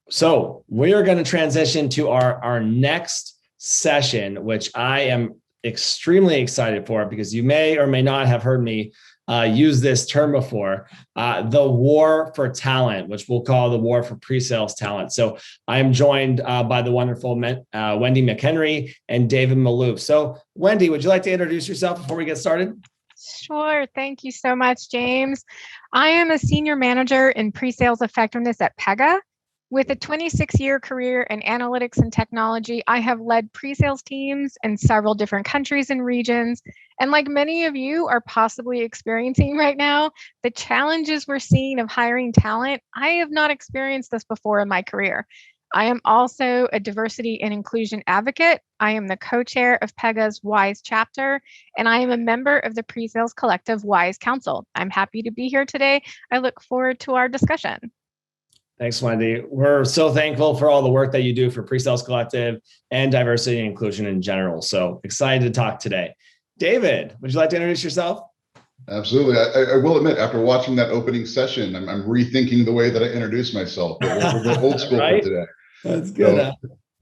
So we are going to transition to our next session, which I am extremely excited for because you may or may not have heard me use this term before, the war for talent, which we'll call the war for pre-sales talent. So I'm joined by the wonderful Wendy McHenry and David Maloof. So Wendy, would you like to introduce yourself before we get started? Sure. Thank you so much, James. I am a senior manager in pre-sales effectiveness at Pega. With a 26-year career in analytics and technology, I have led pre-sales teams in several different countries and regions. And like many of you are possibly experiencing right now, the challenges we're seeing of hiring talent, I have not experienced this before in my career. I am also a diversity and inclusion advocate. I am the co-chair of Pega's WISE chapter, and I am a member of the pre-sales collective WISE Council. I'm happy to be here today. I look forward to our discussion. Thanks, Wendy. We're so thankful for all the work that you do for PreSales Collective and diversity and inclusion in general. So excited to talk today. David, would you like to introduce yourself? Absolutely. I will admit, after watching that opening session, I'm rethinking the way that I introduce myself. We'll go old school right? for today. That's good. So,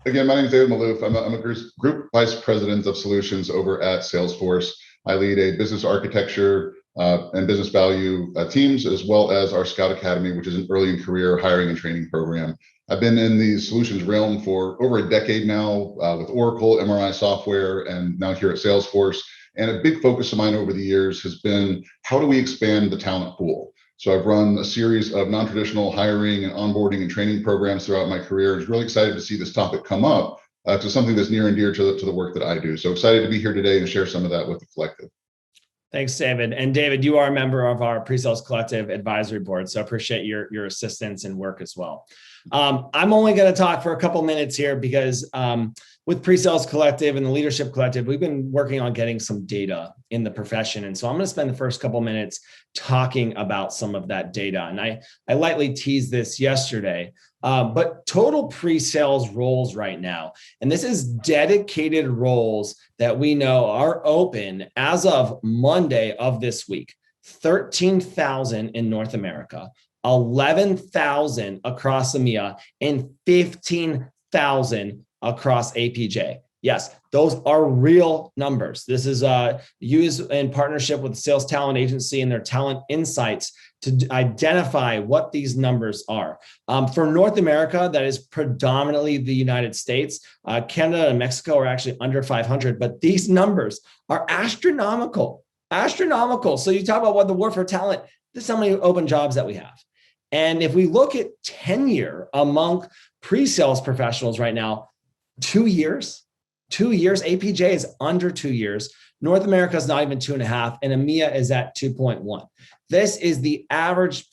again, my name is David Maloof. I'm a group vice president of solutions over at Salesforce. I lead a business architecture and business value teams, as well as our Scout Academy, which is an early in career hiring and training program. I've been in the solutions realm for over a decade now with Oracle, MRI software, and now here at Salesforce. And a big focus of mine over the years has been, how do we expand the talent pool? So I've run a series of non-traditional hiring and onboarding and training programs throughout my career. I was really excited to see this topic come up to something that's near and dear to the work that I do. So excited to be here today and share some of that with the collective. Thanks, David. And David, you are a member of our PreSales Collective Advisory Board, so I appreciate your assistance and work as well. I'm only going to talk for a couple minutes here because with PreSales Collective and the Leadership Collective, we've been working on getting some data in the profession. And so I'm going to spend the first couple minutes talking about some of that data. And I lightly teased this yesterday, but total pre-sales roles right now, and this is dedicated roles that we know are open as of Monday of this week, 13,000 in North America, 11,000 across EMEA, and 15,000 across APJ. Yes, those are real numbers. This is used in partnership with the Sales Talent Agency and their Talent Insights to identify what these numbers are. For North America, that is predominantly the United States. Canada and Mexico are actually under 500, but these numbers are astronomical. So you talk about what the war for talent, this is how many open jobs that we have. And if we look at tenure among pre-sales professionals right now, 2 years, APJ is under 2 years. North America is not even 2.5, and EMEA is at 2.1. This is the average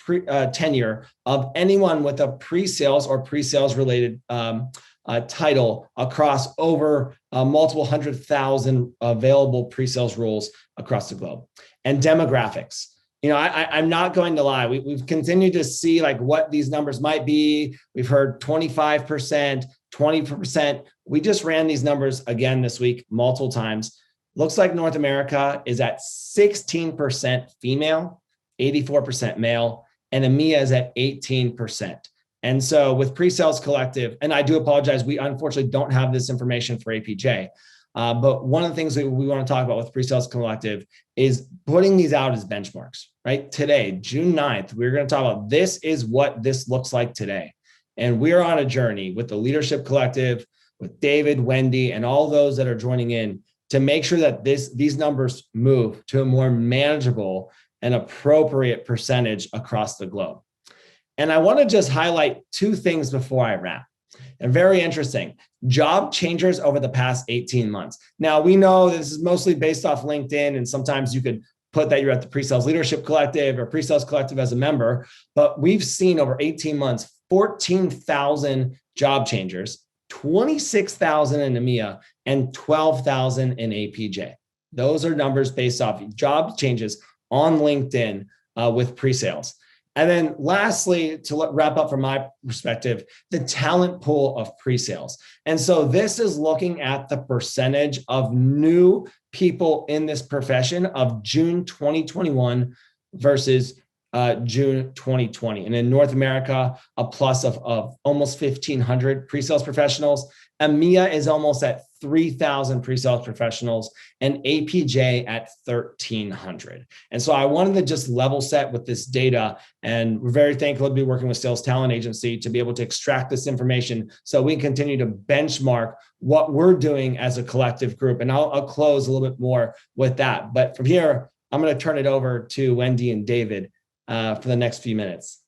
tenure of anyone with a pre-sales or pre-sales related title across over multiple 100,000 available pre-sales roles across the globe. And demographics. You know, I'm not going to lie. We've continued to see like what these numbers might be. We've heard 25%, 20%. We just ran these numbers again this week multiple times. Looks like North America is at 16% female, 84% male, and EMEA is at 18%. And so with PreSales Collective, and I do apologize, we unfortunately don't have this information for APJ. But one of the things that we want to talk about with PreSales Collective is putting these out as benchmarks, right? Today, June 9th, we're going to talk about this is what this looks like today. And we're on a journey with the Leadership Collective, with David, Wendy, and all those that are joining in to make sure that these numbers move to a more manageable and appropriate percentage across the globe. And I want to just highlight two things before I wrap. And very interesting, job changers over the past 18 months. Now, we know this is mostly based off LinkedIn, and sometimes you could put that you're at the PreSales Leadership Collective or PreSales Collective as a member, but we've seen over 18 months, 14,000 job changers, 26,000 in EMEA, and 12,000 in APJ. Those are numbers based off job changes on LinkedIn with PreSales. And then lastly, to wrap up from my perspective, the talent pool of pre-sales. And so this is looking at the percentage of new people in this profession of June 2021 versus June 2020. And in North America, a plus of almost 1,500 pre-sales professionals. EMEA is almost at 3,000 pre-sales professionals, and APJ at 1,300. And so I wanted to just level set with this data, and we're very thankful to be working with Sales Talent Agency to be able to extract this information so we can continue to benchmark what we're doing as a collective group. And I'll close a little bit more with that. But from here, I'm going to turn it over to Wendy and David for the next few minutes.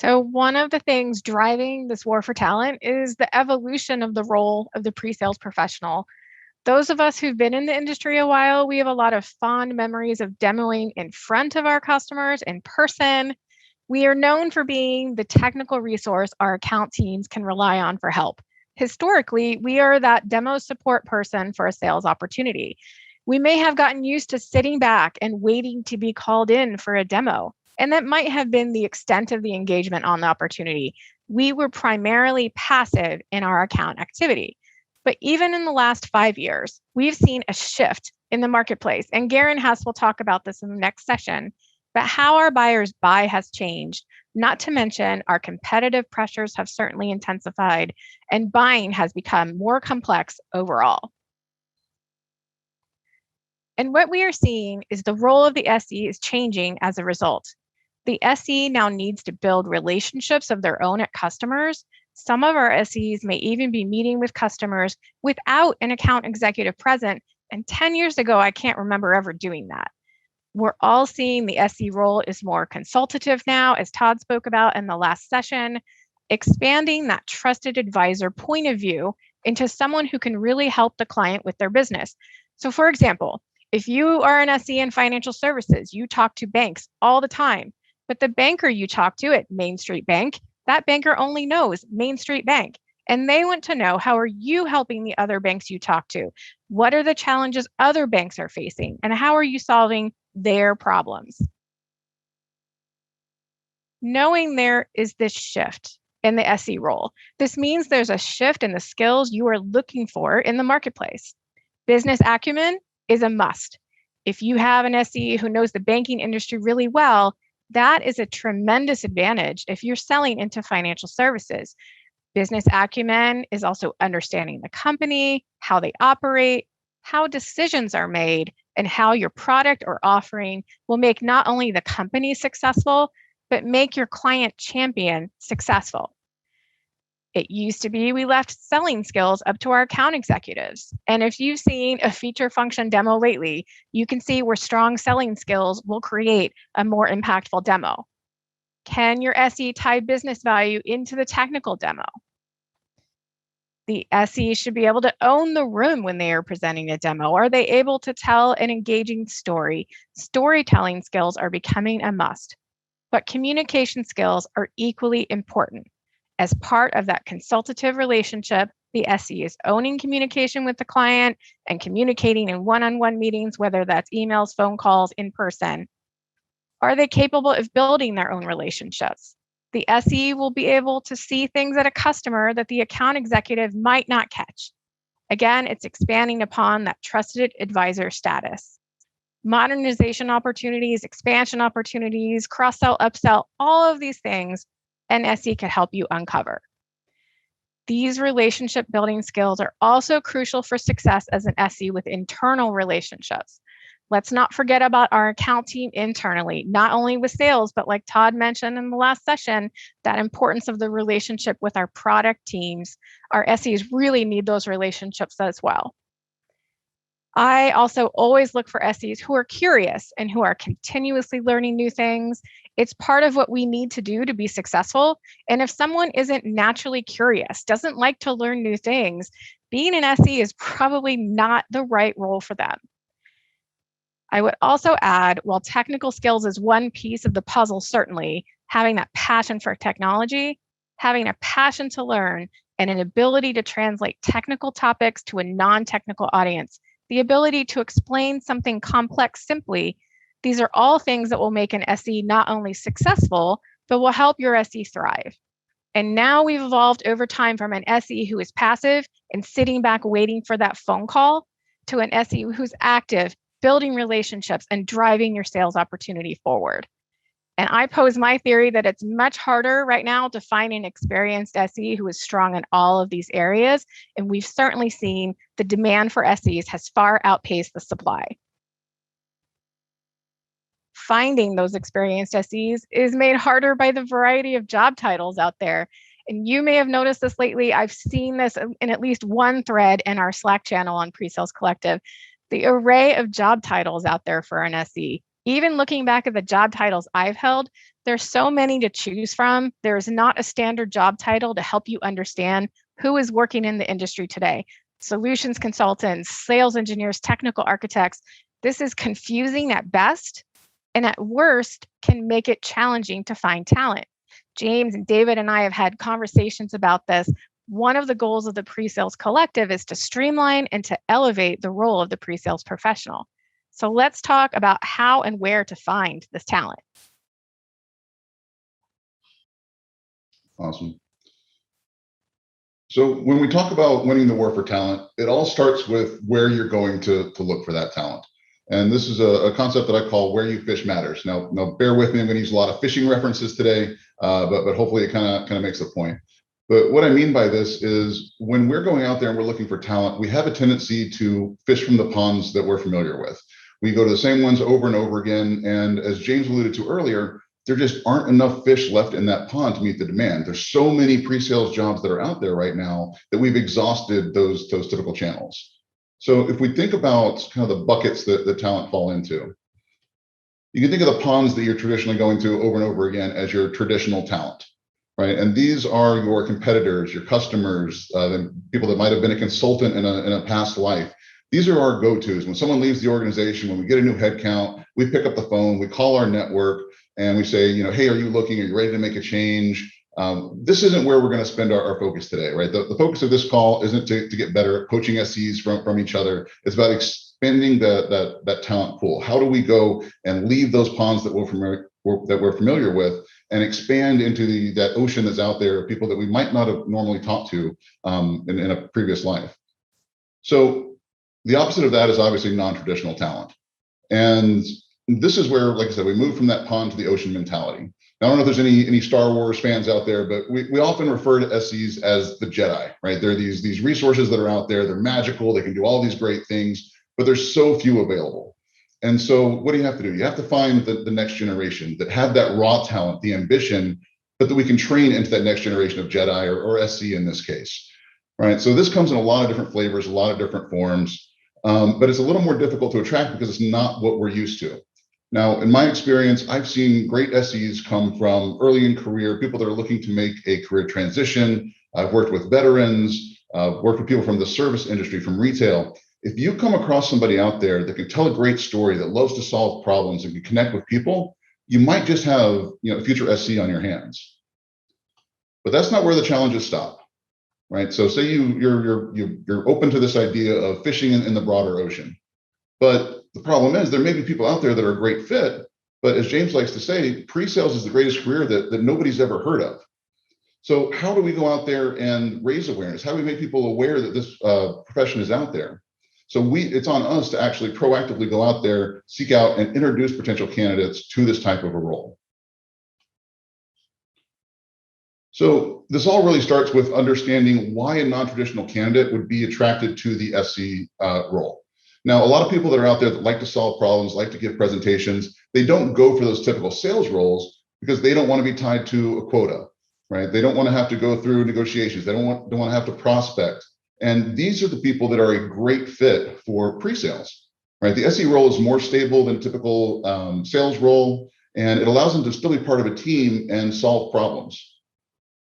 So one of the things driving this war for talent is the evolution of the role of the pre-sales professional. Those of us who've been in the industry a while, we have a lot of fond memories of demoing in front of our customers in person. We are known for being the technical resource our account teams can rely on for help. Historically, we are that demo support person for a sales opportunity. We may have gotten used to sitting back and waiting to be called in for a demo. And that might have been the extent of the engagement on the opportunity. We were primarily passive in our account activity. But even in the last 5 years, we've seen a shift in the marketplace. And Garen Hess will talk about this in the next session, but how our buyers buy has changed, not to mention our competitive pressures have certainly intensified and buying has become more complex overall. And what we are seeing is the role of the SE is changing as a result. The SE now needs to build relationships of their own at customers. Some of our SEs may even be meeting with customers without an account executive present. And 10 years ago, I can't remember ever doing that. We're all seeing the SE role is more consultative now, as Todd spoke about in the last session, expanding that trusted advisor point of view into someone who can really help the client with their business. So for example, if you are an SE in financial services, you talk to banks all the time. But the banker you talk to at Main Street Bank, that banker only knows Main Street Bank. And they want to know, how are you helping the other banks you talk to? What are the challenges other banks are facing? And how are you solving their problems? Knowing there is this shift in the SE role, this means there's a shift in the skills you are looking for in the marketplace. Business acumen is a must. If you have an SE who knows the banking industry really well, that is a tremendous advantage if you're selling into financial services. Business acumen is also understanding the company, how they operate, how decisions are made, and how your product or offering will make not only the company successful, but make your client champion successful. It used to be we left selling skills up to our account executives. And if you've seen a feature function demo lately, you can see where strong selling skills will create a more impactful demo. Can your SE tie business value into the technical demo? The SE should be able to own the room when they are presenting a demo. Are they able to tell an engaging story? Storytelling skills are becoming a must, but communication skills are equally important. As part of that consultative relationship, the SE is owning communication with the client and communicating in one-on-one meetings, whether that's emails, phone calls, in person. Are they capable of building their own relationships? The SE will be able to see things at a customer that the account executive might not catch. Again, it's expanding upon that trusted advisor status. Modernization opportunities, expansion opportunities, cross-sell, upsell, all of these things an SE could help you uncover. These relationship building skills are also crucial for success as an SE with internal relationships. Let's not forget about our account team internally, not only with sales, but like Todd mentioned in the last session, that importance of the relationship with our product teams. Our SEs really need those relationships as well. I also always look for SEs who are curious and who are continuously learning new things. It's part of what we need to do to be successful. And if someone isn't naturally curious, doesn't like to learn new things, being an SE is probably not the right role for them. I would also add, while technical skills is one piece of the puzzle, certainly, having that passion for technology, having a passion to learn, and an ability to translate technical topics to a non-technical audience, the ability to explain something complex simply, these are all things that will make an SE not only successful, but will help your SE thrive. And now we've evolved over time from an SE who is passive and sitting back waiting for that phone call to an SE who's active building relationships, and driving your sales opportunity forward. And I pose my theory that it's much harder right now to find an experienced SE who is strong in all of these areas. And we've certainly seen the demand for SEs has far outpaced the supply. Finding those experienced SEs is made harder by the variety of job titles out there. And you may have noticed this lately. I've seen this in at least one thread in our Slack channel on PreSales Collective. The array of job titles out there for an SE. Even looking back at the job titles I've held, there's so many to choose from. There's not a standard job title to help you understand who is working in the industry today. Solutions consultants, sales engineers, technical architects. This is confusing at best, and at worst can make it challenging to find talent. James and David and I have had conversations about this. One of the goals of the PreSales Collective is to streamline and to elevate the role of the PreSales professional. So let's talk about how and where to find this talent. Awesome. So when we talk about winning the war for talent, it all starts with where you're going to look for that talent. And this is a concept that I call where you fish matters. Now bear with me, I'm going to use a lot of fishing references today, but hopefully it kind of makes the point. But what I mean by this is when we're going out there and we're looking for talent, we have a tendency to fish from the ponds that we're familiar with. We go to the same ones over and over again. And as James alluded to earlier, there just aren't enough fish left in that pond to meet the demand. There's so many pre-sales jobs that are out there right now that we've exhausted those typical channels. So if we think about kind of the buckets that the talent fall into, you can think of the ponds that you're traditionally going to over and over again as your traditional talent, right? And these are your competitors, your customers, the people that might have been a consultant in a past life. These are our go-tos. When someone leaves the organization, when we get a new headcount, we pick up the phone, we call our network, and we say, hey, are you looking? Are you ready to make a change? This isn't where we're going to spend our focus today, right? The focus of this call isn't to get better at poaching SEs from each other. It's about expanding that talent pool. How do we go and leave those ponds that we're familiar with and expand into that ocean that's out there of people that we might not have normally talked to in a previous life? So the opposite of that is obviously non-traditional talent. And this is where, like I said, we move from that pond to the ocean mentality. Now, I don't know if there's any Star Wars fans out there, but we often refer to SEs as the Jedi, right? They're these resources that are out there. They're magical. They can do all these great things, but there's so few available. And so what do you have to do? You have to find the next generation that have that raw talent, the ambition, but that we can train into that next generation of Jedi or SE in this case, right? So this comes in a lot of different flavors, a lot of different forms. But it's a little more difficult to attract because it's not what we're used to. Now, in my experience, I've seen great SEs come from early in career, people that are looking to make a career transition. I've worked with veterans, worked with people from the service industry, from retail. If you come across somebody out there that can tell a great story, that loves to solve problems and can connect with people, you might just have a future SE on your hands. But that's not where the challenges stop. Right. So say you're open to this idea of fishing in the broader ocean. But the problem is there may be people out there that are a great fit. But as James likes to say, pre-sales is the greatest career that nobody's ever heard of. So how do we go out there and raise awareness? How do we make people aware that this profession is out there? So it's on us to actually proactively go out there, seek out and introduce potential candidates to this type of a role. So this all really starts with understanding why a non-traditional candidate would be attracted to the SE role. Now, a lot of people that are out there that like to solve problems, like to give presentations, they don't go for those typical sales roles because they don't want to be tied to a quota, right? They don't want to have to go through negotiations. They don't want to have to prospect. And these are the people that are a great fit for pre-sales, right? The SE role is more stable than a typical sales role, and it allows them to still be part of a team and solve problems.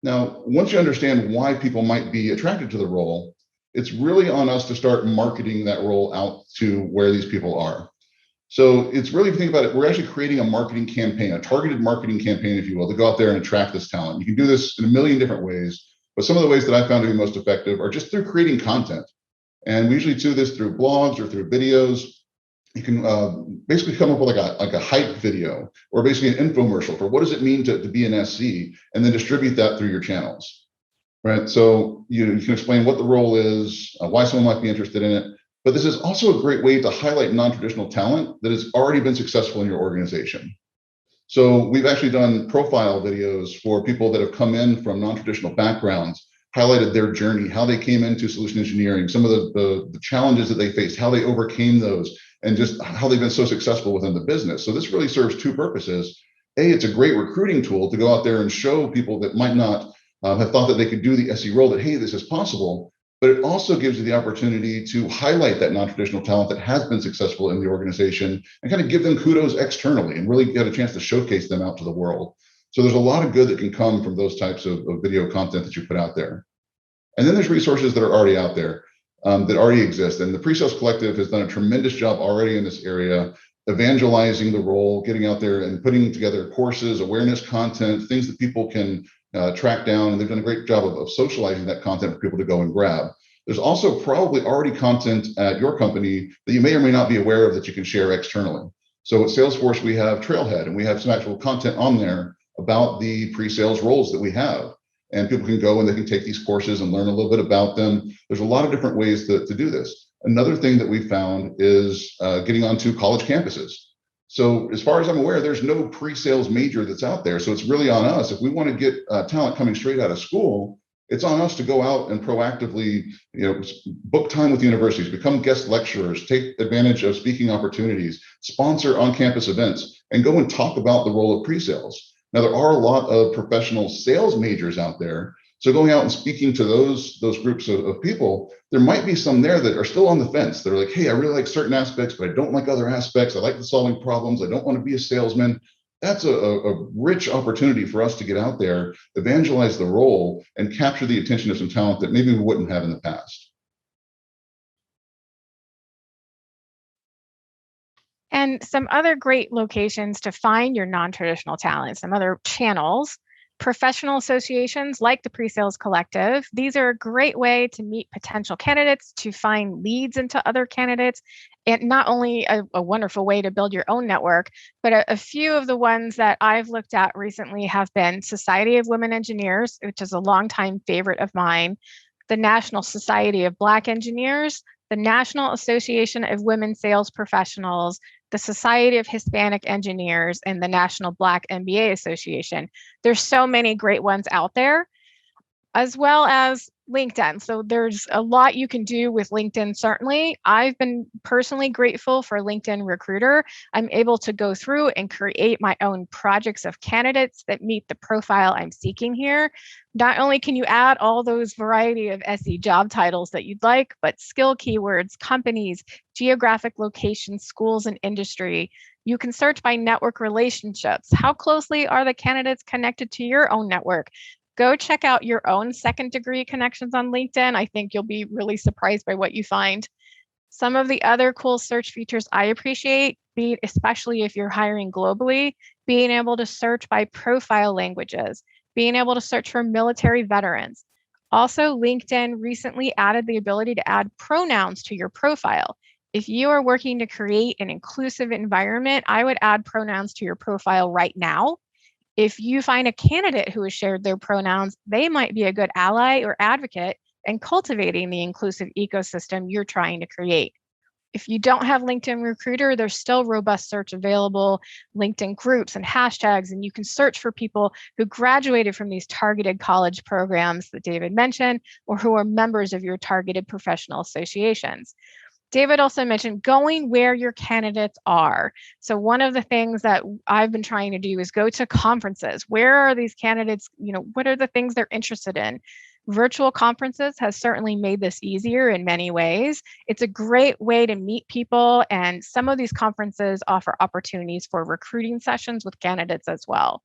Now, once you understand why people might be attracted to the role, it's really on us to start marketing that role out to where these people are. So it's really, if you think about it, we're actually creating a marketing campaign, a targeted marketing campaign, if you will, to go out there and attract this talent. You can do this in a million different ways, but some of the ways that I found to be most effective are just through creating content. And we usually do this through blogs or through videos. You can basically come up with like a hype video or basically an infomercial for what does it mean to be an SC, and then distribute that through your channels, right? So you can explain what the role is, why someone might be interested in it, But this is also a great way to highlight non-traditional talent that has already been successful in your organization. So we've actually done profile videos for people that have come in from non-traditional backgrounds, highlighted their journey, how they came into solution engineering, some of the challenges that they faced, how they overcame those, and just how they've been so successful within the business. So this really serves two purposes. A, it's a great recruiting tool to go out there and show people that might not have thought that they could do the SE role, that, hey, this is possible. But it also gives you the opportunity to highlight that non-traditional talent that has been successful in the organization and kind of give them kudos externally and really get a chance to showcase them out to the world. So there's a lot of good that can come from those types of video content that you put out there. And then there's resources that are already out there that already exist. And the PreSales Collective has done a tremendous job already in this area, evangelizing the role, getting out there and putting together courses, awareness content, things that people can track down. And they've done a great job of socializing that content for people to go and grab. There's also probably already content at your company that you may or may not be aware of that you can share externally. So at Salesforce, we have Trailhead, and we have some actual content on there about the pre-sales roles that we have. And people can go and they can take these courses and learn a little bit about them. There's a lot of different ways to do this. Another thing that we found is getting onto college campuses. So as far as I'm aware, there's no pre-sales major that's out there. So it's really on us. If we want to get talent coming straight out of school, it's on us to go out and proactively, book time with universities, become guest lecturers, take advantage of speaking opportunities, sponsor on-campus events, and go and talk about the role of pre-sales. Now, there are a lot of professional sales majors out there. So going out and speaking to those groups of people, there might be some there that are still on the fence. They're like, hey, I really like certain aspects, but I don't like other aspects. I like the solving problems. I don't want to be a salesman. That's a rich opportunity for us to get out there, evangelize the role, and capture the attention of some talent that maybe we wouldn't have in the past. And some other great locations to find your non-traditional talent, some other channels, professional associations like the PreSales Collective. These are a great way to meet potential candidates, to find leads into other candidates, and not only a wonderful way to build your own network, but a few of the ones that I've looked at recently have been Society of Women Engineers, which is a longtime favorite of mine, the National Society of Black Engineers, the National Association of Women Sales Professionals, the Society of Hispanic Engineers, and the National Black MBA Association. There's so many great ones out there, as well as LinkedIn. So there's a lot you can do with LinkedIn, certainly. I've been personally grateful for LinkedIn Recruiter. I'm able to go through and create my own projects of candidates that meet the profile I'm seeking here. Not only can you add all those variety of SE job titles that you'd like, but skill keywords, companies, geographic locations, schools, and industry. You can search by network relationships. How closely are the candidates connected to your own network? Go check out your own second degree connections on LinkedIn. I think you'll be really surprised by what you find. Some of the other cool search features I appreciate, especially if you're hiring globally, being able to search by profile languages, being able to search for military veterans. Also, LinkedIn recently added the ability to add pronouns to your profile. If you are working to create an inclusive environment, I would add pronouns to your profile right now. If you find a candidate who has shared their pronouns, they might be a good ally or advocate in cultivating the inclusive ecosystem you're trying to create. If you don't have LinkedIn Recruiter, there's still robust search available, LinkedIn groups and hashtags, and you can search for people who graduated from these targeted college programs that David mentioned, or who are members of your targeted professional associations. David also mentioned going where your candidates are. So one of the things that I've been trying to do is go to conferences. Where are these candidates? What are the things they're interested in? Virtual conferences has certainly made this easier in many ways. It's a great way to meet people, and some of these conferences offer opportunities for recruiting sessions with candidates as well.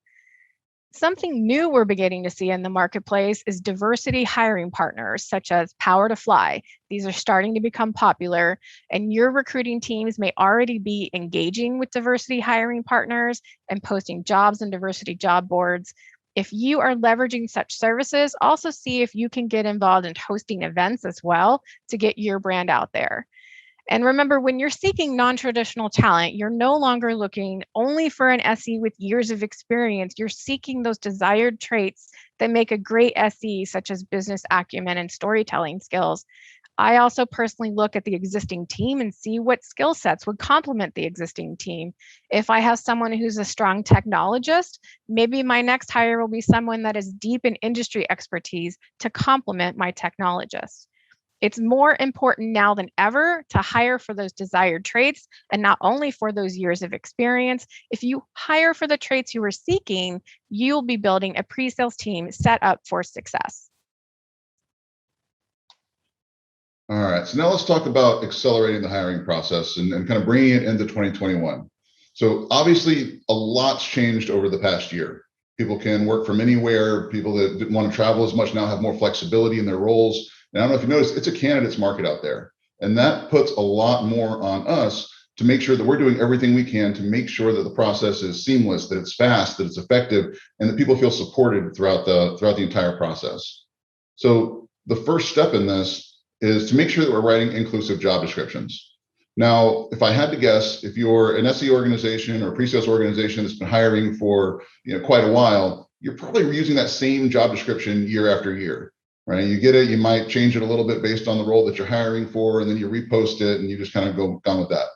Something new we're beginning to see in the marketplace is diversity hiring partners, such as Power to Fly. These are starting to become popular, and your recruiting teams may already be engaging with diversity hiring partners and posting jobs in diversity job boards. If you are leveraging such services, also see if you can get involved in hosting events as well to get your brand out there. And remember, when you're seeking non-traditional talent, you're no longer looking only for an SE with years of experience. You're seeking those desired traits that make a great SE, such as business acumen and storytelling skills. I also personally look at the existing team and see what skill sets would complement the existing team. If I have someone who's a strong technologist, maybe my next hire will be someone that is deep in industry expertise to complement my technologist. It's more important now than ever to hire for those desired traits and not only for those years of experience. If you hire for the traits you are seeking, you'll be building a pre-sales team set up for success. All right, so now let's talk about accelerating the hiring process and kind of bringing it into 2021. So obviously a lot's changed over the past year. People can work from anywhere. People that didn't want to travel as much now have more flexibility in their roles. And I don't know if you noticed, it's a candidate's market out there. And that puts a lot more on us to make sure that we're doing everything we can to make sure that the process is seamless, that it's fast, that it's effective, and that people feel supported throughout the entire process. So the first step in this is to make sure that we're writing inclusive job descriptions. Now, if I had to guess, if you're an SE organization or a pre-sales organization that's been hiring for quite a while, you're probably using that same job description year after year, right? You get it, you might change it a little bit based on the role that you're hiring for, and then you repost it and you just kind of go on with that.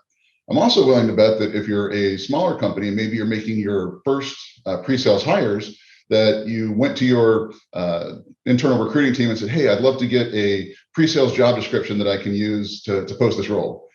I'm also willing to bet that if you're a smaller company and maybe you're making your first pre-sales hires, that you went to your internal recruiting team and said, hey, I'd love to get a pre-sales job description that I can use to post this role.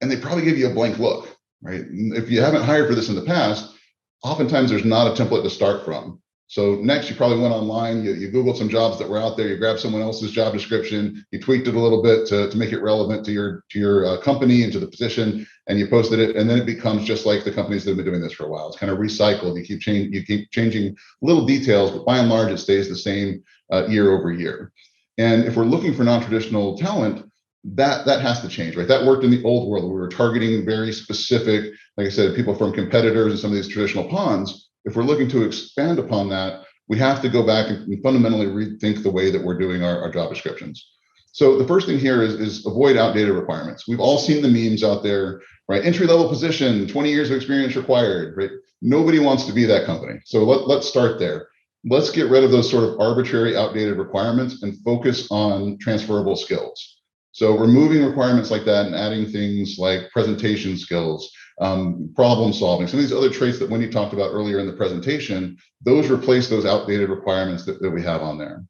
And they probably give you a blank look, right? If you haven't hired for this in the past, oftentimes there's not a template to start from. So next, you probably went online, you Googled some jobs that were out there, you grabbed someone else's job description, you tweaked it a little bit to make it relevant to your company and to the position, and you posted it, and then it becomes just like the companies that have been doing this for a while. It's kind of recycled. You keep changing little details, but by and large, it stays the same year over year. And if we're looking for non-traditional talent, that has to change, right? That worked in the old world. We were targeting very specific, like I said, people from competitors and some of these traditional ponds. If we're looking to expand upon that, we have to go back and fundamentally rethink the way that we're doing our job descriptions. So the first thing here is avoid outdated requirements. We've all seen the memes out there, right? Entry-level position, 20 years of experience required, right? Nobody wants to be that company. So let's start there. Let's get rid of those sort of arbitrary, outdated requirements and focus on transferable skills. So removing requirements like that and adding things like presentation skills, problem solving, some of these other traits that Wendy talked about earlier in the presentation, those replace those outdated requirements that we have on there.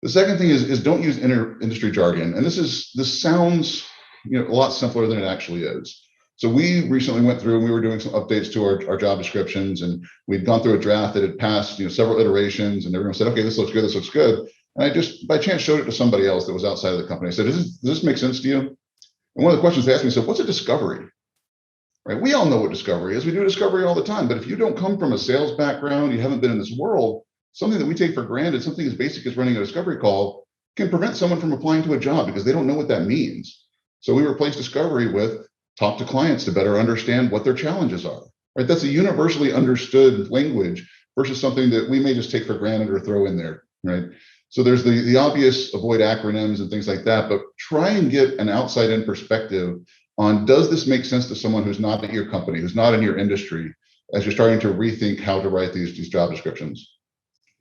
The second thing is don't use industry jargon. And this sounds a lot simpler than it actually is. So we recently went through and we were doing some updates to our job descriptions, and we'd gone through a draft that had passed several iterations, and everyone said, okay, this looks good, this looks good. And I just by chance showed it to somebody else that was outside of the company. I said, does this make sense to you? And one of the questions they asked me said, what's a discovery? Right? We all know what discovery is. We do discovery all the time. But if you don't come from a sales background, you haven't been in this world, something that we take for granted, something as basic as running a discovery call can prevent someone from applying to a job because they don't know what that means. So we replace discovery with talk to clients to better understand what their challenges are. Right? That's a universally understood language versus something that we may just take for granted or throw in there. Right? So there's the obvious avoid acronyms and things like that, but try and get an outside-in perspective on, does this make sense to someone who's not at your company, who's not in your industry, as you're starting to rethink how to write these job descriptions.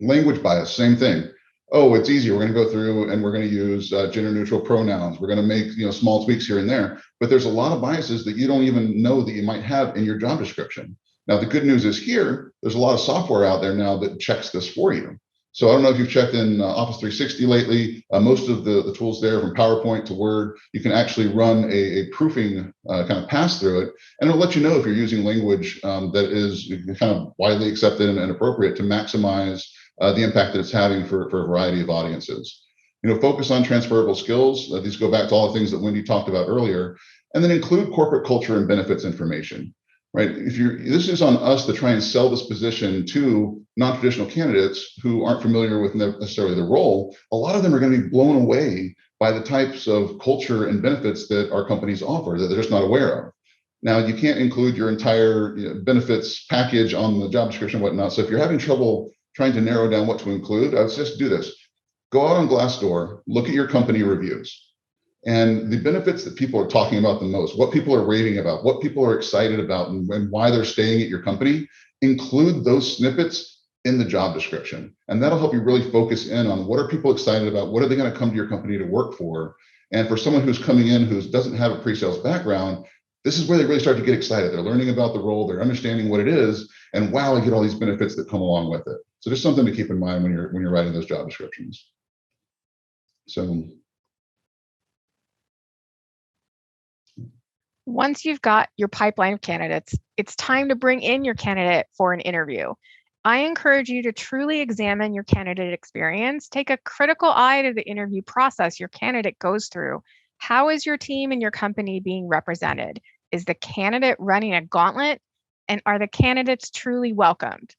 Language bias, same thing. Oh, it's easy. We're going to go through and we're going to use gender-neutral pronouns. We're going to make small tweaks here and there, but there's a lot of biases that you don't even know that you might have in your job description. Now, the good news is here, there's a lot of software out there now that checks this for you. So I don't know if you've checked in Office 360 lately. Most of the tools there, from PowerPoint to Word, you can actually run a proofing kind of pass through it, and it'll let you know if you're using language that is kind of widely accepted and appropriate to maximize the impact that it's having for a variety of audiences. Focus on transferable skills. These go back to all the things that Wendy talked about earlier, and then include corporate culture and benefits information. Right? This is on us to try and sell this position to non-traditional candidates who aren't familiar with necessarily the role. A lot of them are going to be blown away by the types of culture and benefits that our companies offer that they're just not aware of. Now, you can't include your entire benefits package on the job description and whatnot. So if you're having trouble trying to narrow down what to include, I would just do this. Go out on Glassdoor, look at your company reviews. And the benefits that people are talking about the most, what people are raving about, what people are excited about, and why they're staying at your company, include those snippets in the job description. And that'll help you really focus in on what are people excited about, what are they going to come to your company to work for, And for someone who's coming in who doesn't have a pre-sales background, this is where they really start to get excited. They're learning about the role, they're understanding what it is, and wow, I get all these benefits that come along with it. So just something to keep in mind when you're writing those job descriptions. So once you've got your pipeline of candidates, it's time to bring in your candidate for an interview. I encourage you to truly examine your candidate experience. Take a critical eye to the interview process your candidate goes through. How is your team and your company being represented? Is the candidate running a gauntlet? And are the candidates truly welcomed?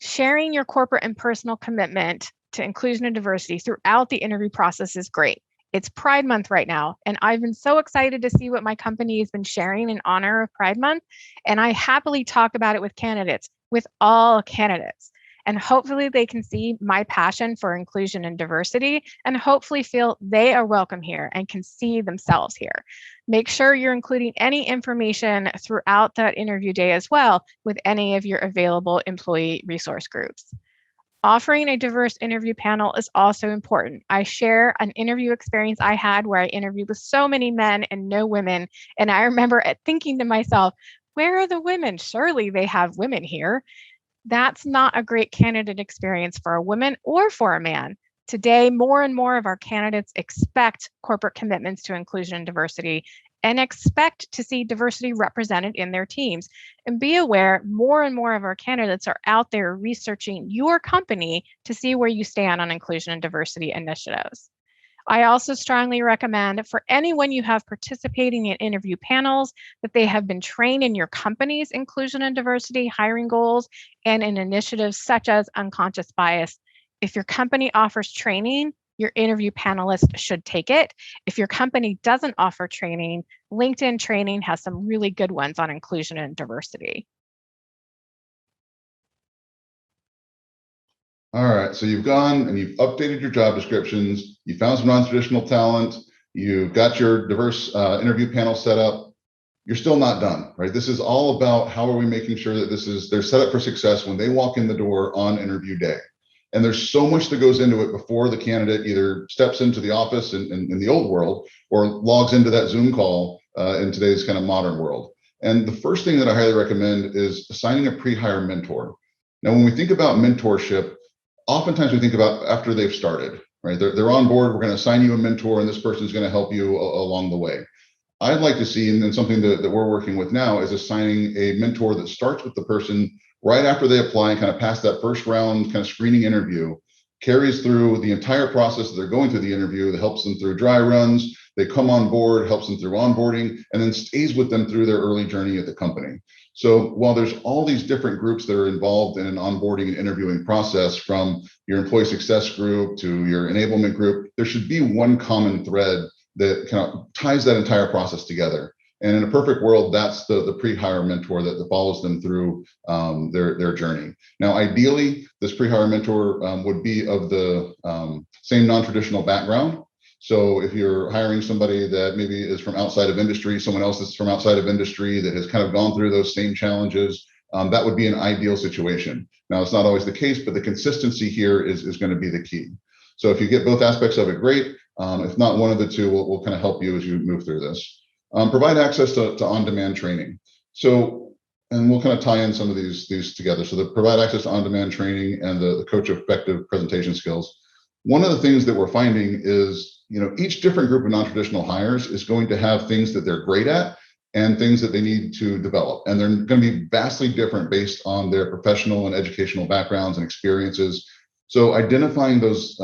Sharing your corporate and personal commitment to inclusion and diversity throughout the interview process is great. It's Pride Month right now, and I've been so excited to see what my company has been sharing in honor of Pride Month, and I happily talk about it with candidates, with all candidates. And hopefully they can see my passion for inclusion and diversity, and hopefully feel they are welcome here and can see themselves here. Make sure you're including any information throughout that interview day as well with any of your available employee resource groups. Offering a diverse interview panel is also important. I share an interview experience I had where I interviewed with so many men and no women. And I remember thinking to myself, where are the women? Surely they have women here. That's not a great candidate experience for a woman or for a man. Today, more and more of our candidates expect corporate commitments to inclusion and diversity and expect to see diversity represented in their teams. And be aware, more and more of our candidates are out there researching your company to see where you stand on inclusion and diversity initiatives. I also strongly recommend for anyone you have participating in interview panels that they have been trained in your company's inclusion and diversity hiring goals and in initiatives such as unconscious bias. If your company offers training, your interview panelist should take it. If your company doesn't offer training, LinkedIn Training has some really good ones on inclusion and diversity. all right, so you've gone and you've updated your job descriptions, you found some non-traditional talent, you've got your diverse interview panel set up. You're still not done, right? This is all about how are we making sure that they're set up for success when they walk in the door on interview day. And there's so much that goes into it before the candidate either steps into the office in the old world or logs into that Zoom call in today's kind of modern world. And the first thing that I highly recommend is assigning a pre-hire mentor. Now, when we think about mentorship, oftentimes we think about after they've started, right? They're on board, we're going to assign you a mentor and this person is going to help you along the way. I'd like to see, and then something that we're working with now is assigning a mentor that starts with the person right after they apply and kind of pass that first round kind of screening interview, carries through the entire process that they're going through the interview, that helps them through dry runs, they come on board, helps them through onboarding, and then stays with them through their early journey at the company. So while there's all these different groups that are involved in an onboarding and interviewing process, from your employee success group to your enablement group, there should be one common thread that kind of ties that entire process together. And in a perfect world, that's the pre-hire mentor that follows them through their journey. Now, ideally, this pre-hire mentor would be of the same non-traditional background. So if you're hiring somebody that maybe is from outside of industry, someone else that's from outside of industry that has kind of gone through those same challenges, that would be an ideal situation. Now, it's not always the case, but the consistency here is going to be the key. So if you get both aspects of it, great. If not one of the two, we'll kind of help you as you move through this. Provide access to on-demand training. So, and we'll kind of tie in some of these together. So the provide access to on-demand training and the coach effective presentation skills. One of the things that we're finding is, each different group of non-traditional hires is going to have things that they're great at and things that they need to develop. And they're going to be vastly different based on their professional and educational backgrounds and experiences. So identifying those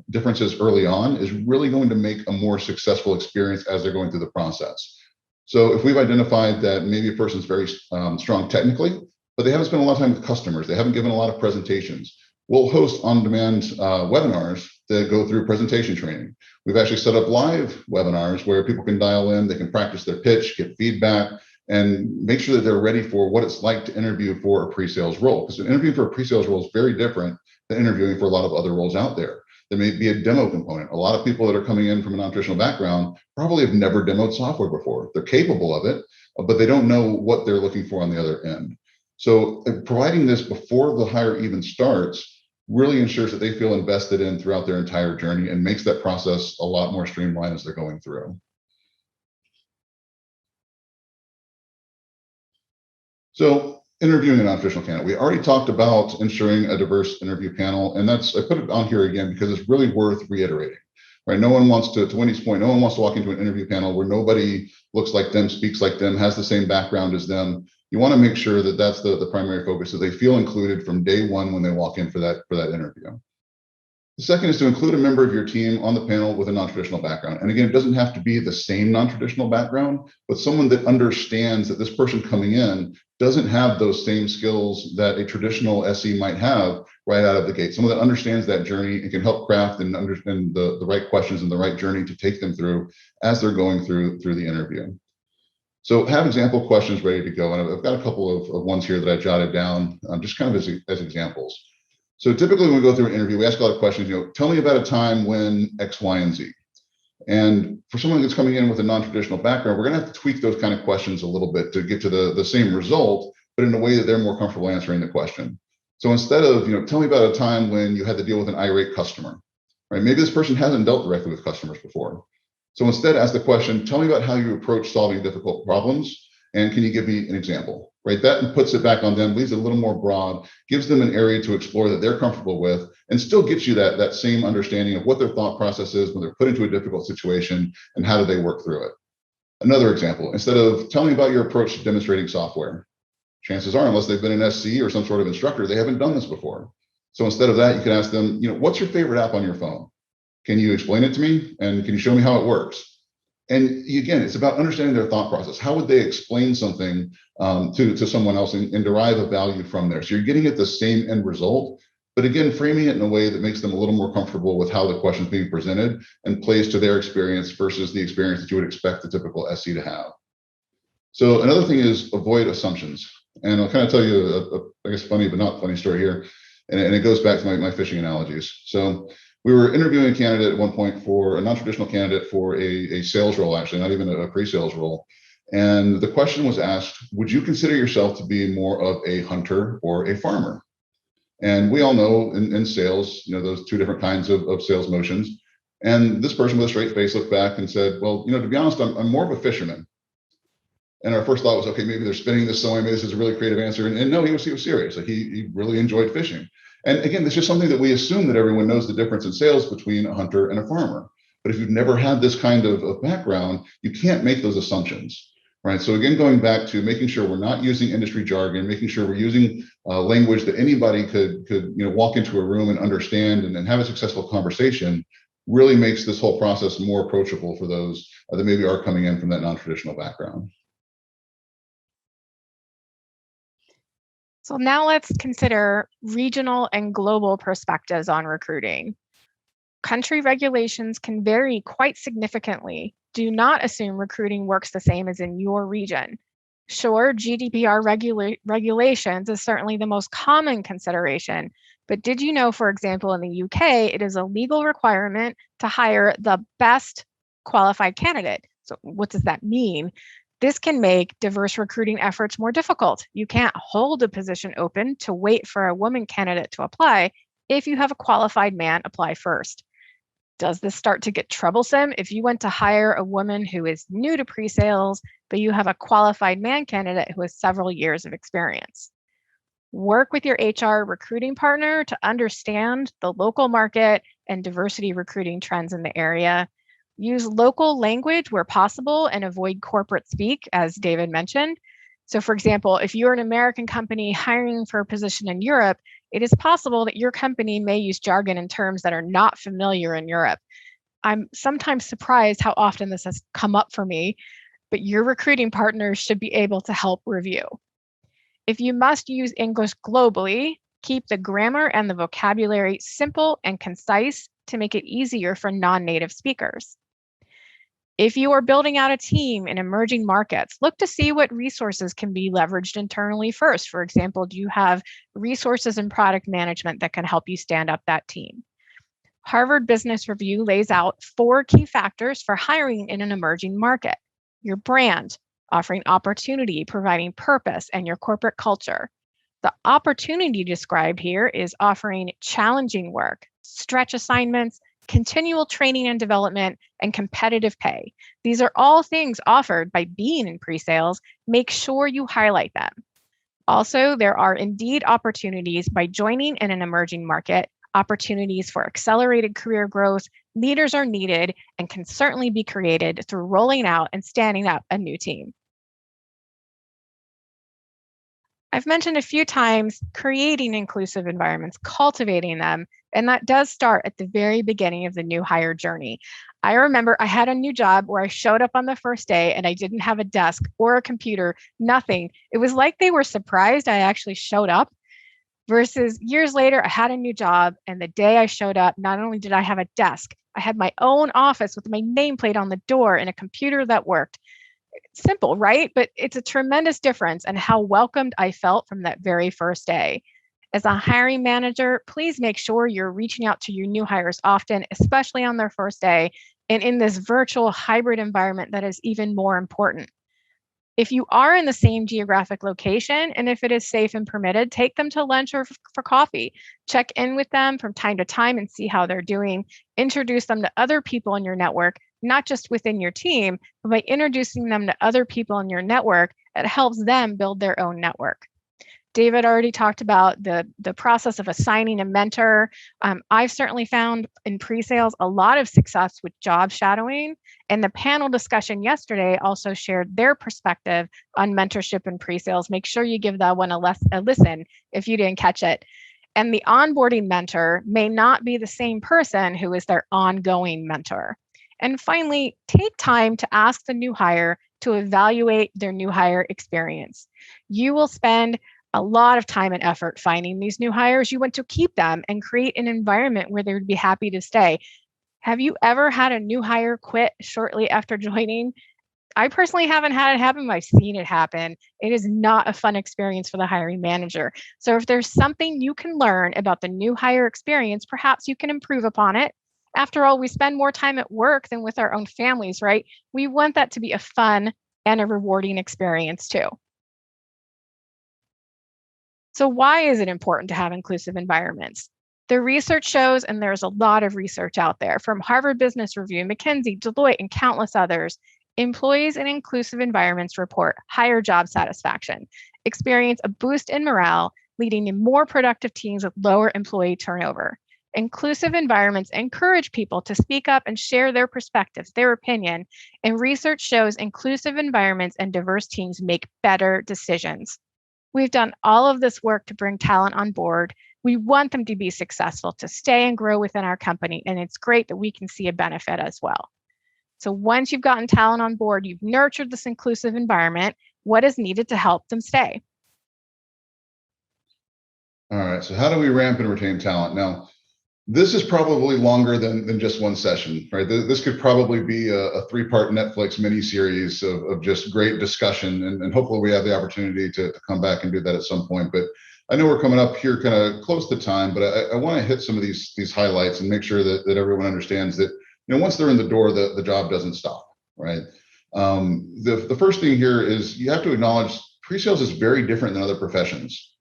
differences early on is really going to make a more successful experience as they're going through the process. So if we've identified that maybe a person's very strong technically, but they haven't spent a lot of time with customers, they haven't given a lot of presentations, we'll host on-demand webinars that go through presentation training. We've actually set up live webinars where people can dial in, they can practice their pitch, get feedback, and make sure that they're ready for what it's like to interview for a pre-sales role. Because an interview for a pre-sales role is very different than interviewing for a lot of other roles out there. There may be a demo component. A lot of people that are coming in from a non-traditional background probably have never demoed software before. They're capable of it, but they don't know what they're looking for on the other end. So providing this before the hire even starts really ensures that they feel invested in throughout their entire journey and makes that process a lot more streamlined as they're going through. So interviewing a non-traditional candidate, we already talked about ensuring a diverse interview panel, and I put it on here again because it's really worth reiterating, right? No one wants to Wendy's point, no one wants to walk into an interview panel where nobody looks like them, speaks like them, has the same background as them. You want to make sure that that's the primary focus, that they feel included from day one when they walk in for that interview. The second is to include a member of your team on the panel with a non-traditional background. And again, it doesn't have to be the same non-traditional background, but someone that understands that this person coming in doesn't have those same skills that a traditional SE might have right out of the gate. Someone that understands that journey and can help craft and understand the right questions and the right journey to take them through as they're going through the interview. So have example questions ready to go. And I've got a couple of ones here that I jotted down just kind of as examples. So typically when we go through an interview, we ask a lot of questions, tell me about a time when X, Y, and Z. And for someone that's coming in with a non-traditional background, we're going to have to tweak those kind of questions a little bit to get to the same result, but in a way that they're more comfortable answering the question. So instead of, tell me about a time when you had to deal with an irate customer, right? Maybe this person hasn't dealt directly with customers before. So instead ask the question, tell me about how you approach solving difficult problems. And can you give me an example, right? That puts it back on them, leaves it a little more broad, gives them an area to explore that they're comfortable with, and still gets you that same understanding of what their thought process is when they're put into a difficult situation and how do they work through it. Another example, instead of telling me about your approach to demonstrating software, chances are, unless they've been an SC or some sort of instructor, they haven't done this before. So instead of that, you can ask them, what's your favorite app on your phone? Can you explain it to me? And can you show me how it works? And again, it's about understanding their thought process. How would they explain something to someone else and derive a value from there? So you're getting at the same end result, but again, framing it in a way that makes them a little more comfortable with how the question's being presented and plays to their experience versus the experience that you would expect the typical SE to have. So another thing is avoid assumptions. And I'll kind of tell you I guess funny but not funny story here. And it goes back to my fishing analogies. So we were interviewing a candidate at one point for a non-traditional candidate for a sales role, actually, not even a pre-sales role. And the question was asked, would you consider yourself to be more of a hunter or a farmer? And we all know in sales, those two different kinds of sales motions. And this person with a straight face looked back and said, well, to be honest, I'm more of a fisherman. And our first thought was, okay, maybe they're spinning this so maybe this is a really creative answer. And no, he was serious. Like he really enjoyed fishing. And again, it's just something that we assume that everyone knows the difference in sales between a hunter and a farmer. But if you've never had this kind of background, you can't make those assumptions, right? So again, going back to making sure we're not using industry jargon, making sure we're using language that anybody could walk into a room and understand and have a successful conversation really makes this whole process more approachable for those that maybe are coming in from that non-traditional background. So now let's consider regional and global perspectives on recruiting. Country regulations can vary quite significantly. Do not assume recruiting works the same as in your region. Sure, GDPR regulations is certainly the most common consideration, but did you know, for example, in the UK, it is a legal requirement to hire the best qualified candidate. So what does that mean? This can make diverse recruiting efforts more difficult. You can't hold a position open to wait for a woman candidate to apply if you have a qualified man apply first. Does this start to get troublesome if you went to hire a woman who is new to pre-sales, but you have a qualified man candidate who has several years of experience? Work with your HR recruiting partner to understand the local market and diversity recruiting trends in the area. Use local language where possible and avoid corporate speak, as David mentioned. So for example, if you're an American company hiring for a position in Europe, it is possible that your company may use jargon and terms that are not familiar in Europe. I'm sometimes surprised how often this has come up for me, but your recruiting partners should be able to help review. If you must use English globally, keep the grammar and the vocabulary simple and concise to make it easier for non-native speakers. If you are building out a team in emerging markets, look to see what resources can be leveraged internally first. For example, do you have resources in product management that can help you stand up that team? Harvard Business Review lays out 4 key factors for hiring in an emerging market: your brand, offering opportunity, providing purpose, and your corporate culture. The opportunity described here is offering challenging work, stretch assignments, continual training and development, and competitive pay. These are all things offered by being in pre-sales. Make sure you highlight them. Also, there are indeed opportunities by joining in an emerging market, opportunities for accelerated career growth. Leaders are needed and can certainly be created through rolling out and standing up a new team. I've mentioned a few times creating inclusive environments, cultivating them, and that does start at the very beginning of the new hire journey. I remember I had a new job where I showed up on the first day and I didn't have a desk or a computer, nothing. It was like they were surprised I actually showed up. Versus years later, I had a new job, and the day I showed up, not only did I have a desk, I had my own office with my nameplate on the door and a computer that worked. Simple, right? But it's a tremendous difference in how welcomed I felt from that very first day. As a hiring manager, please make sure you're reaching out to your new hires often, especially on their first day, and in this virtual hybrid environment that is even more important. If you are in the same geographic location, and if it is safe and permitted, take them to lunch or for coffee. Check in with them from time to time and see how they're doing. Introduce them to other people in your network, not just within your team, but by introducing them to other people in your network, it helps them build their own network. David already talked about the process of assigning a mentor. I've certainly found in pre-sales a lot of success with job shadowing. And the panel discussion yesterday also shared their perspective on mentorship and pre-sales. Make sure you give that one a listen if you didn't catch it. And the onboarding mentor may not be the same person who is their ongoing mentor. And finally, take time to ask the new hire to evaluate their new hire experience. You will spend a lot of time and effort finding these new hires. You want to keep them and create an environment where they would be happy to stay. Have you ever had a new hire quit shortly after joining? I personally haven't had it happen, but I've seen it happen. It is not a fun experience for the hiring manager. So if there's something you can learn about the new hire experience, perhaps you can improve upon it. After all, we spend more time at work than with our own families, right? We want that to be a fun and a rewarding experience too. So why is it important to have inclusive environments? The research shows, and there's a lot of research out there from Harvard Business Review, McKinsey, Deloitte, and countless others, employees in inclusive environments report higher job satisfaction, experience a boost in morale, leading to more productive teams with lower employee turnover. Inclusive environments encourage people to speak up and share their perspectives, their opinion, and research shows inclusive environments and diverse teams make better decisions. We've done all of this work to bring talent on board. We want them to be successful, to stay and grow within our company, and it's great that we can see a benefit as well. So once you've gotten talent on board, you've nurtured this inclusive environment, what is needed to help them stay? All right, so how do we ramp and retain talent? Now, this is probably longer than just one session, right? This could probably be a three-part Netflix miniseries of just great discussion, and hopefully we have the opportunity to come back and do that at some point. But I know we're coming up here kind of close to time, but I want to hit some of these highlights and make sure that everyone understands that, you know, once they're in the door, the job doesn't stop, right? The first thing here is you have to acknowledge pre-sales is very different than other professions.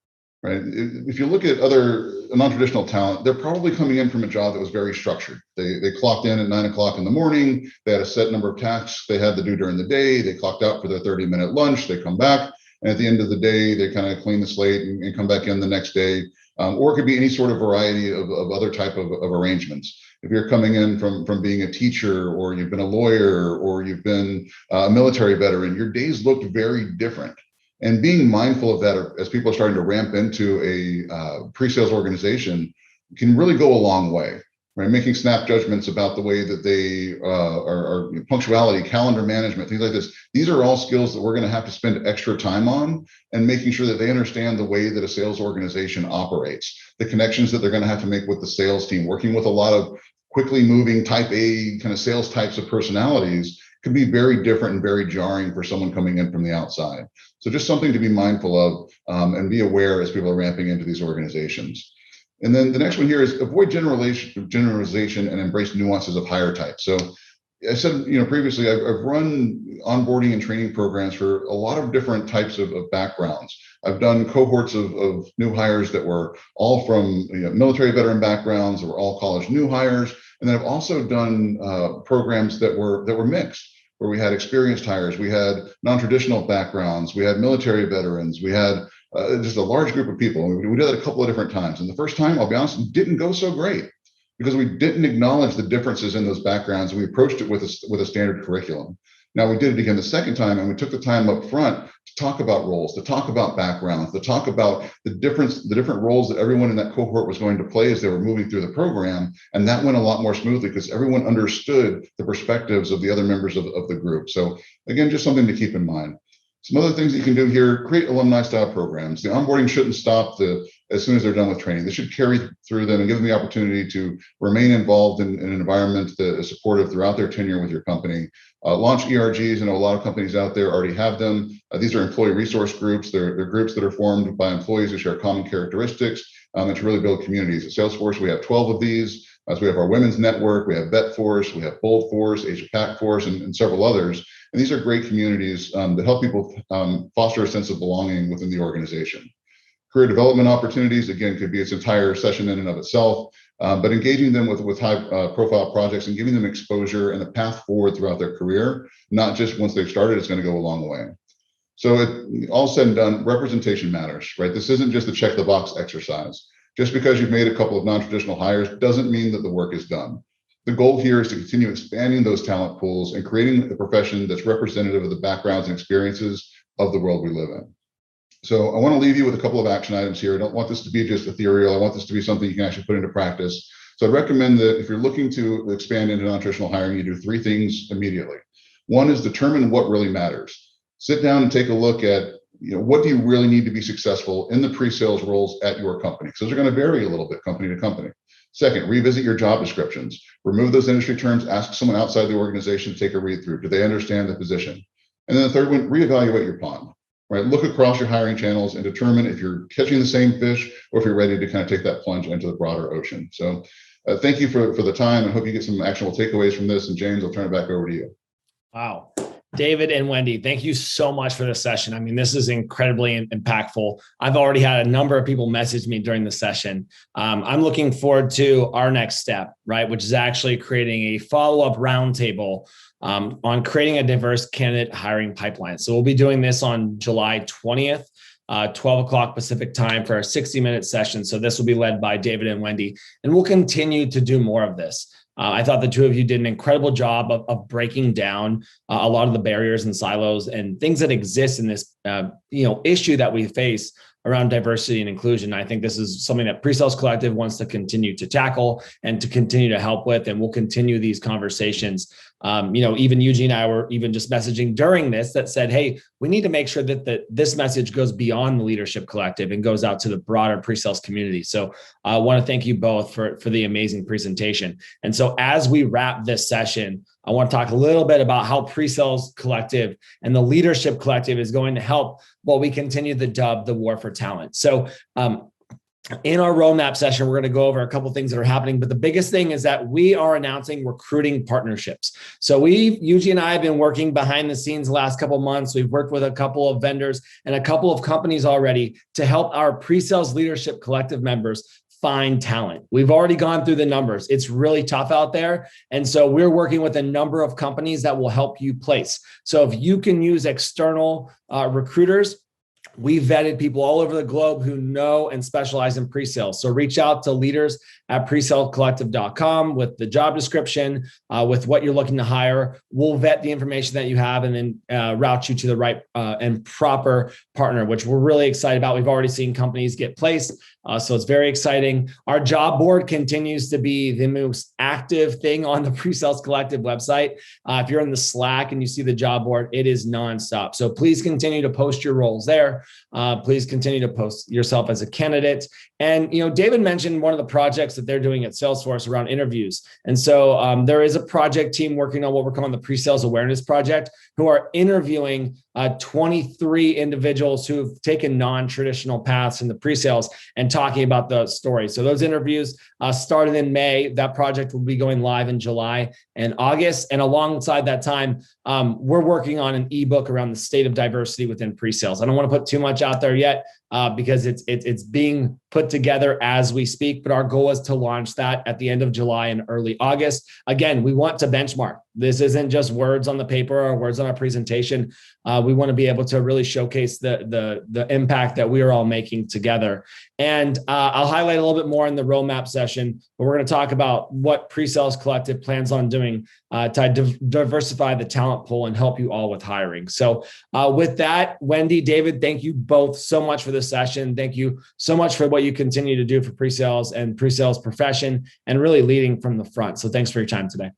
Right. If you look at other non-traditional talent, they're probably coming in from a job that was very structured. They clocked in at 9 o'clock in the morning. They had a set number of tasks they had to do during the day. They clocked out for their 30-minute lunch. They come back, and at the end of the day, they kind of clean the slate and come back in the next day. Or it could be any sort of variety of other type of arrangements. If you're coming in from being a teacher, or you've been a lawyer, or you've been a military veteran, your days look very different. And being mindful of that as people are starting to ramp into a pre-sales organization can really go a long way, right? Making snap judgments about the way that they are punctuality, calendar management, things like this. These are all skills that we're going to have to spend extra time on, and making sure that they understand the way that a sales organization operates, the connections that they're going to have to make with the sales team, working with a lot of quickly moving type A kind of sales types of personalities can be very different and very jarring for someone coming in from the outside. So just something to be mindful of and be aware as people are ramping into these organizations. And then the next one here is avoid generalization and embrace nuances of hire type. So I said, you know, previously, I've run onboarding and training programs for a lot of different types of backgrounds. I've done cohorts of new hires that were all from military veteran backgrounds, that were all college new hires. And then I've also done programs that were mixed, where we had experienced hires, we had non-traditional backgrounds, we had military veterans, we had just a large group of people. We did that a couple of different times. And the first time, I'll be honest, it didn't go so great because we didn't acknowledge the differences in those backgrounds. And we approached it with a standard curriculum. Now we did it again the second time, and we took the time up front to talk about roles, to talk about backgrounds, to talk about the different roles that everyone in that cohort was going to play as they were moving through the program. And that went a lot more smoothly because everyone understood the perspectives of the other members of the group. So again, just something to keep in mind. Some other things that you can do here: create alumni style programs. The onboarding shouldn't stop as soon as they're done with training. They should carry through them and give them the opportunity to remain involved in an environment that is supportive throughout their tenure with your company. Launch ERGs. I know a lot of companies out there already have them. These are employee resource groups. They're groups that are formed by employees who share common characteristics and to really build communities. At Salesforce, we have 12 of these. So we have our women's network, we have Vet Force, we have Bold Force, Asia Pac Force, and several others. And these are great communities that help people foster a sense of belonging within the organization. Career development opportunities, again, could be its entire session in and of itself, but engaging them with high profile projects and giving them exposure and a path forward throughout their career, not just once they've started, it's going to go a long way. So all said and done, representation matters, right? This isn't just a check the box exercise. Just because you've made a couple of non-traditional hires doesn't mean that the work is done. The goal here is to continue expanding those talent pools and creating a profession that's representative of the backgrounds and experiences of the world we live in. So I want to leave you with a couple of action items here. I don't want this to be just ethereal. I want this to be something you can actually put into practice. So I'd recommend that if you're looking to expand into non-traditional hiring, you do three things immediately. One is determine what really matters. Sit down and take a look at what do you really need to be successful in the pre-sales roles at your company? Because those are going to vary a little bit company to company. Second, revisit your job descriptions. Remove those industry terms. Ask someone outside the organization to take a read through. Do they understand the position? And then the third one, reevaluate your pond. Right? Look across your hiring channels and determine if you're catching the same fish or if you're ready to kind of take that plunge into the broader ocean. So thank you for the time. I hope you get some actionable takeaways from this. And James, I'll turn it back over to you. Wow. David and Wendy, thank you so much for this session. I mean, this is incredibly impactful. I've already had a number of people message me during the session. I'm looking forward to our next step, right, which is actually creating a follow-up roundtable on creating a diverse candidate hiring pipeline. So we'll be doing this on July 20th. 12 o'clock Pacific time for a 60-minute session. So this will be led by David and Wendy, and we'll continue to do more of this. I thought the two of you did an incredible job of breaking down a lot of the barriers and silos and things that exist in this issue that we face around diversity and inclusion. I think this is something that PreSales Collective wants to continue to tackle and to continue to help with, and we'll continue these conversations. Even Eugene and I were even just messaging during this that said, hey, we need to make sure that this message goes beyond the Leadership Collective and goes out to the broader pre-sales community. So I want to thank you both for the amazing presentation. And so as we wrap this session, I want to talk a little bit about how PreSales Collective and the Leadership Collective is going to help while we continue the war for talent. So in our roadmap session, we're going to go over a couple of things that are happening, but the biggest thing is that we are announcing recruiting partnerships. So Eugene and I have been working behind the scenes the last couple of months. We've worked with a couple of vendors and a couple of companies already to help our PreSales Leadership Collective members find talent. We've already gone through the numbers. It's really tough out there. And so we're working with a number of companies that will help you place. So if you can use external recruiters, we vetted people all over the globe who know and specialize in pre-sales. So reach out to leaders at presalescollective.com with the job description, with what you're looking to hire. We'll vet the information that you have and then route you to the right and proper partner, which we're really excited about. We've already seen companies get placed. So it's very exciting. Our job board continues to be the most active thing on the PreSales Collective website. If you're in the Slack and you see the job board, it is nonstop. So please continue to post your roles there. Please continue to post yourself as a candidate. And, David mentioned one of the projects that they're doing at Salesforce around interviews. And so there is a project team working on what we're calling the PreSales Awareness Project, who are interviewing 23 individuals who've taken non-traditional paths in the pre-sales and talking about the story. So those interviews started in May. That project will be going live in July and August. And alongside that time, we're working on an ebook around the state of diversity within pre-sales. I don't want to put too much out there yet because it's being put together as we speak, but our goal is to launch that at the end of July and early August. Again, we want to benchmark. This isn't just words on the paper or words on our presentation. We want to be able to really showcase the impact that we are all making together. And I'll highlight a little bit more in the roadmap session, but we're going to talk about what PreSales Collective plans on doing to diversify the talent pool and help you all with hiring. So with that, Wendy, David, thank you both so much for this session. Thank you so much for what you continue to do for pre-sales and pre-sales profession and really leading from the front. So thanks for your time today.